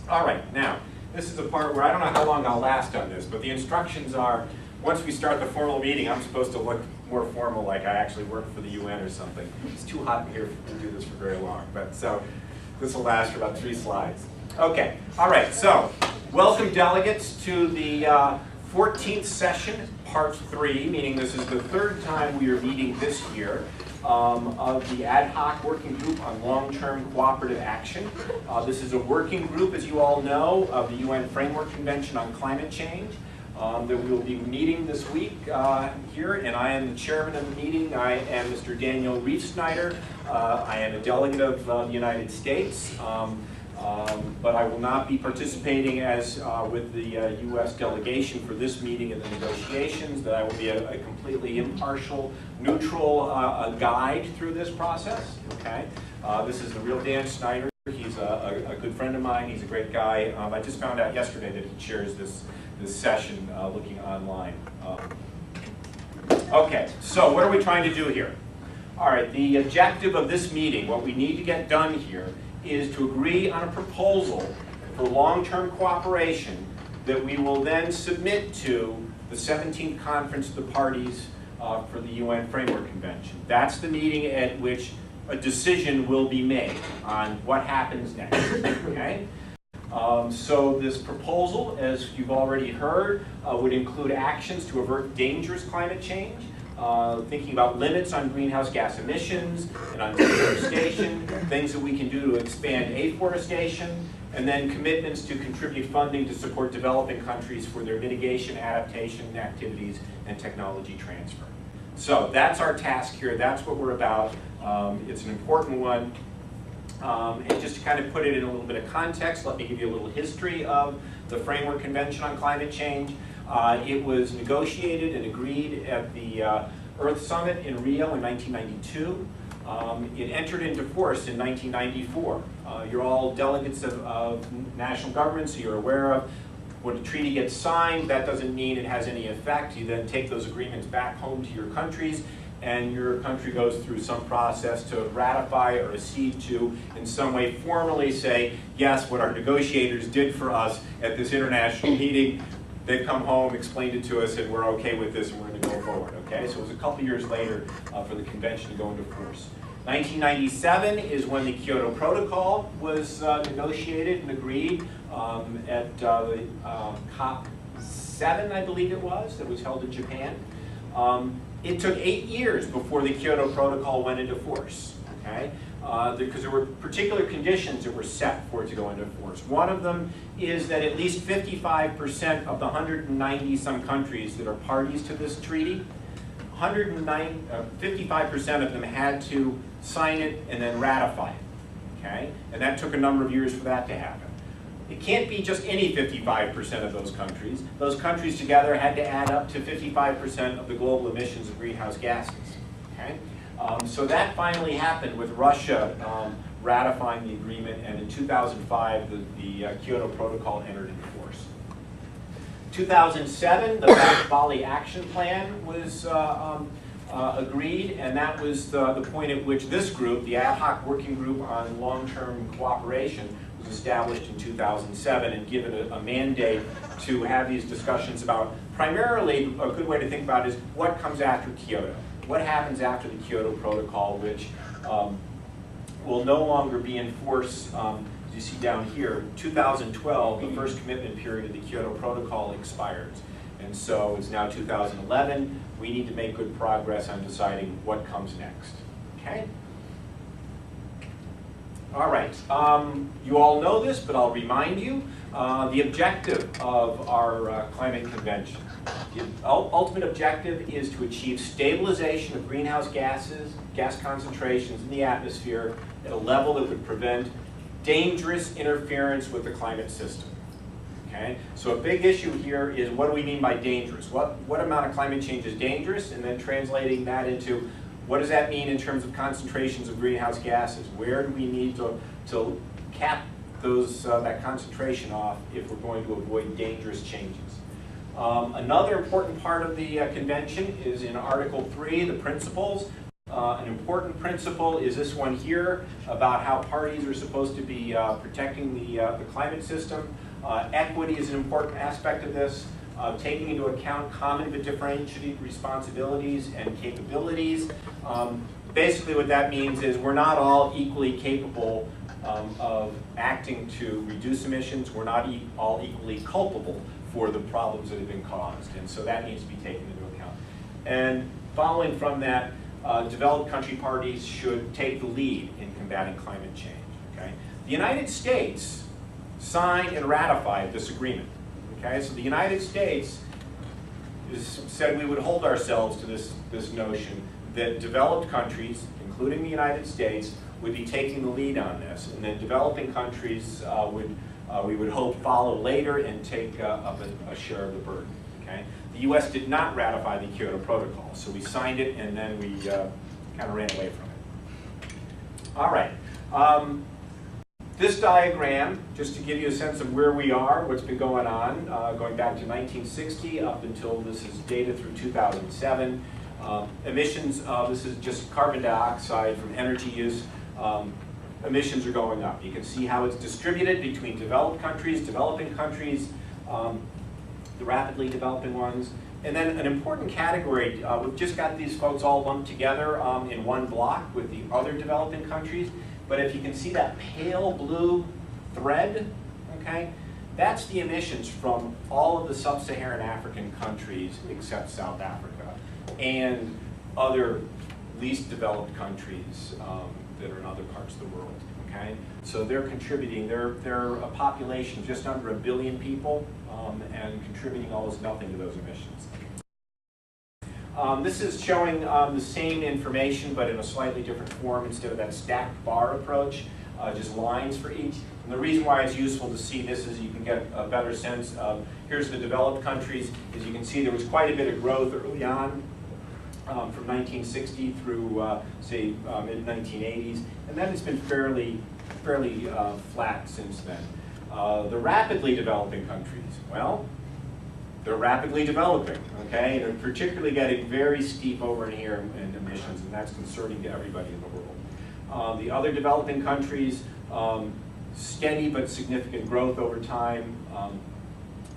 All right, now, this is the part where I don't know how long I'll last on this, but the instructions are, once we start the formal meeting, I'm supposed to look more formal, like I actually work for the UN or something. It's too hot in here to do this for very long, but so this will last for about 3 slides. Okay, all right, so welcome delegates to the 14th session, part 3, meaning this is the 3rd time we are meeting this year. Of the Ad Hoc Working Group on Long-Term Cooperative Action. This is a working group, as you all know, of the UN Framework Convention on Climate Change that we will be meeting this week here, and I am the chairman of the meeting. I am Mr. Daniel Reifsnyder. I am a delegate of the United States, but I will not be participating as with the U.S. delegation for this meeting and the negotiations. That I will be a completely impartial, neutral guide through this process. Okay, this is the real Dan Snyder. He's a good friend of mine. He's a great guy. I just found out yesterday that he chairs this session looking online. Okay, so what are we trying to do here? All right, the objective of this meeting, what we need to get done here, is to agree on a proposal for long-term cooperation that we will then submit to the 17th Conference of the Parties for the UN Framework Convention. That's the meeting at which a decision will be made on what happens next. Okay? So this proposal, as you've already heard, would include actions to avert dangerous climate change, thinking about limits on greenhouse gas emissions and on deforestation, things that we can do to expand afforestation, and then commitments to contribute funding to support developing countries for their mitigation, adaptation activities, and technology transfer. So that's our task here. That's what we're about. It's an important one. And just to kind of put it in a little bit of context, let me give you a little history of the Framework Convention on Climate Change. It was negotiated and agreed at the Earth Summit in Rio in 1992. It entered into force in 1994. You're all delegates of national governments, so you're aware of when a treaty gets signed, that doesn't mean it has any effect. You then take those agreements back home to your countries, and your country goes through some process to ratify or accede to, in some way formally say, yes, what our negotiators did for us at this international meeting, they've come home, explained it to us, and we're okay with this, and we're going to go forward. Okay, so it was a couple years later for the convention to go into force. 1997 is when the Kyoto Protocol was negotiated and agreed at the COP7, I believe it was, that was held in Japan. It took 8 years before the Kyoto Protocol went into force, okay? Because there were particular conditions that were set for it to go into force. One of them is that at least 55% of the 190-some countries that are parties to this treaty, 55% of them had to sign it and then ratify it, okay? And that took a number of years for that to happen. It can't be just any 55% of those countries. Those countries together had to add up to 55% of the global emissions of greenhouse gases, okay? So that finally happened with Russia ratifying the agreement, and in 2005, the Kyoto Protocol entered into force. 2007, the Bali Action Plan was agreed, and that was the point at which this group, the Ad Hoc Working Group on Long-Term Cooperation, was established in 2007 and given a mandate to have these discussions about, primarily, a good way to think about it is what comes after Kyoto. What happens after the Kyoto Protocol, which will no longer be in force, as you see down here. 2012, the first commitment period of the Kyoto Protocol expires. And so it's now 2011. We need to make good progress on deciding what comes next. Okay? All right. You all know this, but I'll remind you. The objective of our climate convention. The ultimate objective is to achieve stabilization of greenhouse gases, gas concentrations in the atmosphere at a level that would prevent dangerous interference with the climate system. Okay? So a big issue here is, what do we mean by dangerous? What amount of climate change is dangerous? And then translating that into, what does that mean in terms of concentrations of greenhouse gases? Where do we need to cap that concentration off if we're going to avoid dangerous changes? Another important part of the convention is in Article 3, the principles. An important principle is this one here about how parties are supposed to be protecting the climate system. Equity is an important aspect of this, taking into account common but differentiated responsibilities and capabilities. Basically what that means is we're not all equally capable of acting to reduce emissions. We're not all equally culpable for the problems that have been caused, and so that needs to be taken into account. And following from that, developed country parties should take the lead in combating climate change. Okay? The United States signed and ratified this agreement. Okay? So the United States said we would hold ourselves to this notion that developed countries, including the United States, would be taking the lead on this, and then developing countries we would hope follow later and take up a share of the burden. Okay? The U.S. did not ratify the Kyoto Protocol, so we signed it and then we kind of ran away from it. All right. This diagram, just to give you a sense of where we are, what's been going on, going back to 1960 up until this is data through 2007. Emissions, this is just carbon dioxide from energy use. Emissions are going up. You can see how it's distributed between developed countries, developing countries, the rapidly developing ones. And then an important category, we've just got these folks all lumped together in one block with the other developing countries. But if you can see that pale blue thread, okay, that's the emissions from all of the sub-Saharan African countries except South Africa and other least developed countries that are in other parts of the world. Okay, so they're contributing. They're a population of just under 1 billion people, and contributing almost nothing to those emissions. This is showing the same information, but in a slightly different form instead of that stacked bar approach, just lines for each. And the reason why it's useful to see this is you can get a better sense of, here's the developed countries. As you can see, there was quite a bit of growth early on, from 1960 through, say, mid-1980s. And then it's been fairly flat since then. The rapidly developing countries, well, they're rapidly developing, okay? They're particularly getting very steep over in here in emissions, and that's concerning to everybody in the world. The other developing countries, steady but significant growth over time.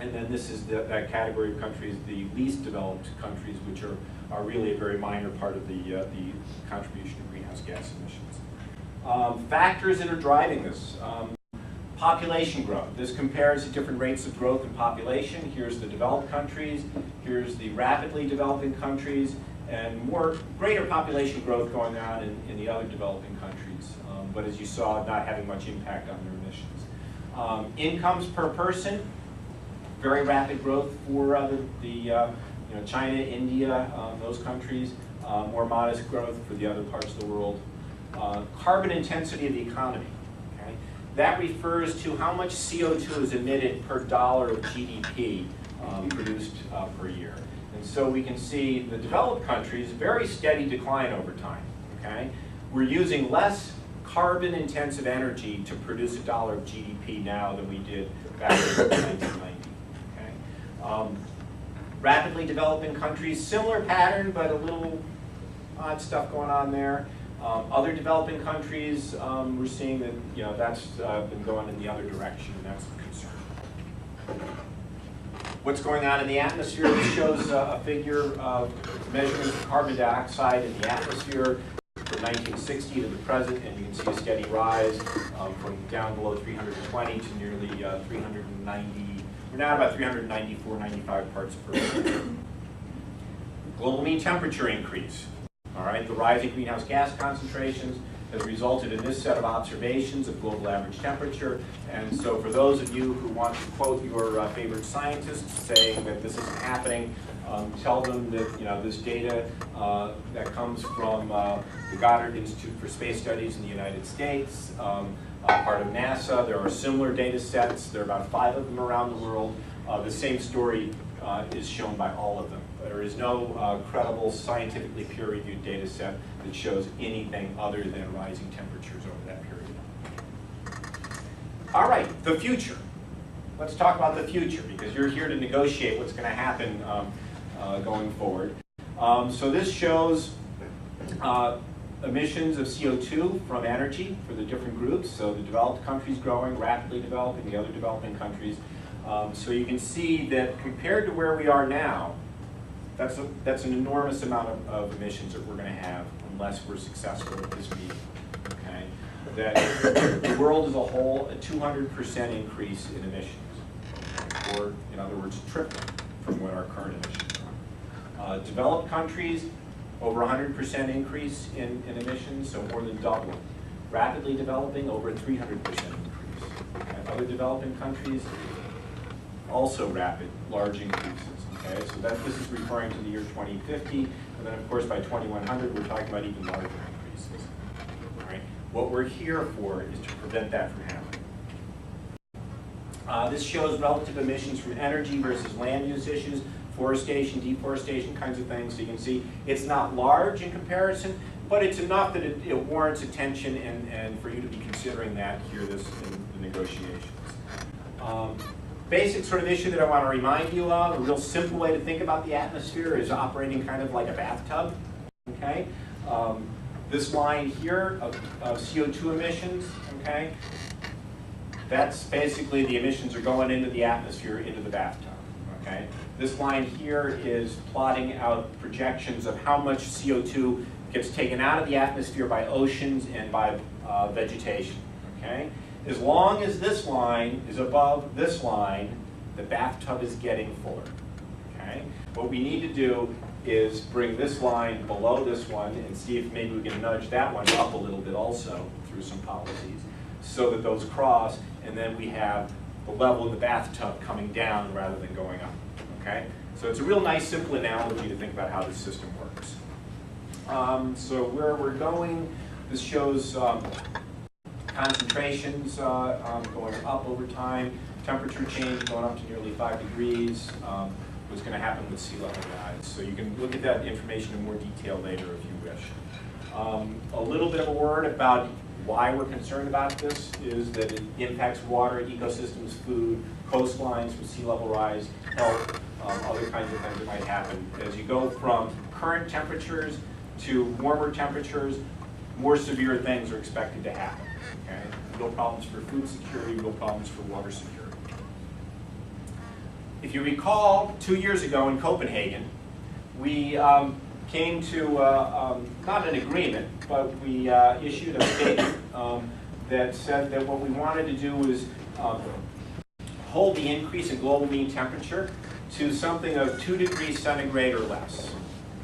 And then this is that category of countries, the least developed countries, which are really a very minor part of the contribution to greenhouse gas emissions. Factors that are driving this. Population growth. This compares the different rates of growth in population. Here's the developed countries, here's the rapidly developing countries, and greater population growth going on in the other developing countries. But as you saw, not having much impact on their emissions. Incomes per person, very rapid growth for China, India, those countries. More modest growth for the other parts of the world. Carbon intensity of the economy. Okay? That refers to how much CO2 is emitted per dollar of GDP produced per year. And so we can see the developed countries, very steady decline over time. Okay? We're using less carbon-intensive energy to produce a dollar of GDP now than we did back in 1990. Okay? Rapidly developing countries, similar pattern, but a little odd stuff going on there. Other developing countries, we're seeing that that's been going in the other direction, and that's a concern. What's going on in the atmosphere? This shows a figure of measurements of carbon dioxide in the atmosphere from 1960 to the present, and you can see a steady rise from down below 320 to nearly 390. We're now about 394, 95 parts per million. Global mean temperature increase. All right, the rising greenhouse gas concentrations has resulted in this set of observations of global average temperature. And so for those of you who want to quote your favorite scientists saying that this isn't happening, tell them that this data that comes from the Goddard Institute for Space Studies in the United States, part of NASA. There are similar data sets. There are about 5 of them around the world. The same story is shown by all of them. There is no credible, scientifically peer-reviewed data set that shows anything other than rising temperatures over that period. All right, the future. Let's talk about the future, because you're here to negotiate what's going to happen going forward. So this shows Emissions of CO2 from energy for the different groups. So the developed countries growing, rapidly developing, the other developing countries. So you can see that compared to where we are now, that's an enormous amount of emissions that we're going to have unless we're successful at this meeting. Okay? That the world as a whole, a 200% increase in emissions, or in other words, triple from what our current emissions are. Developed countries, over 100% increase in emissions, so more than double. Rapidly developing, over a 300% increase. And other developing countries, also rapid, large increases. Okay, so this is referring to the year 2050, and then of course by 2100 we're talking about even larger increases. All right, what we're here for is to prevent that from happening. This shows relative emissions from energy versus land use issues. Forestation, deforestation kinds of things. So you can see it's not large in comparison, but it's enough that it warrants attention and for you to be considering that here in the negotiations. Basic sort of issue that I want to remind you of, a real simple way to think about the atmosphere is operating kind of like a bathtub. Okay? This line here of CO2 emissions, okay? That's basically the emissions are going into the atmosphere, into the bathtub. Okay? This line here is plotting out projections of how much CO2 gets taken out of the atmosphere by oceans and by vegetation. Okay? As long as this line is above this line, the bathtub is getting fuller. Okay? What we need to do is bring this line below this one and see if maybe we can nudge that one up a little bit also through some policies so that those cross, and then we have the level of the bathtub coming down rather than going up. Okay? So it's a real nice simple analogy to think about how this system works. So where we're going, this shows concentrations going up over time, temperature change going up to nearly 5 degrees, what's going to happen with sea level rise. So you can look at that information in more detail later if you wish. A little bit of a word about why we're concerned about this is that it impacts water, ecosystems, food, coastlines from sea level rise, health, other kinds of things that might happen. As you go from current temperatures to warmer temperatures, more severe things are expected to happen. Okay? Real problems for food security, real problems for water security. If you recall, 2 years ago in Copenhagen, we came to not an agreement, but we issued a statement that said that what we wanted to do was hold the increase in global mean temperature to something of 2 degrees centigrade or less.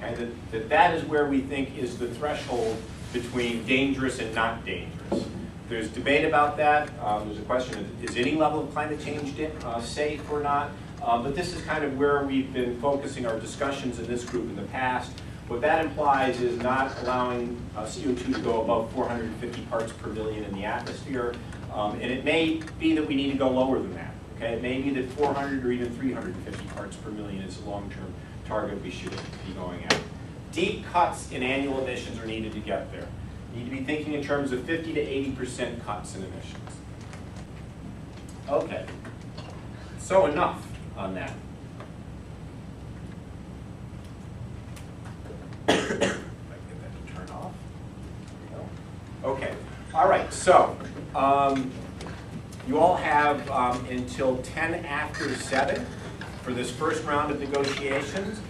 Okay? That is where we think is the threshold between dangerous and not dangerous. There's debate about that. There's a question of is any level of climate change safe or not? But this is kind of where we've been focusing our discussions in this group in the past. What that implies is not allowing CO2 to go above 450 parts per million in the atmosphere. And it may be that we need to go lower than that. Okay? It may be that 400 or even 350 parts per million is a long-term target we should be going at. Deep cuts in annual emissions are needed to get there. You need to be thinking in terms of 50 to 80% cuts in emissions. Okay, so enough on that. If I can get that to turn off. There we go. Okay, all right, so you all have until 10 after 7 for this first round of negotiations.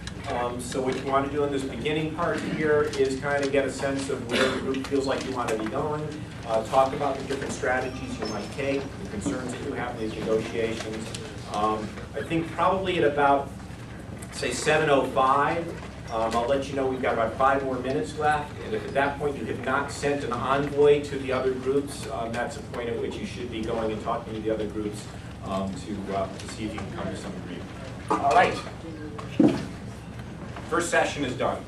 So what you want to do in this beginning part here is kind of get a sense of where the group feels like you want to be going, talk about the different strategies you might take, the concerns that you have in these negotiations. I think probably at about, say, 7:05, I'll let you know we've got about 5 more minutes left, and if at that point you have not sent an envoy to the other groups, that's a point at which you should be going and talking to the other groups to see if you can come to some agreement. All right. First session is done.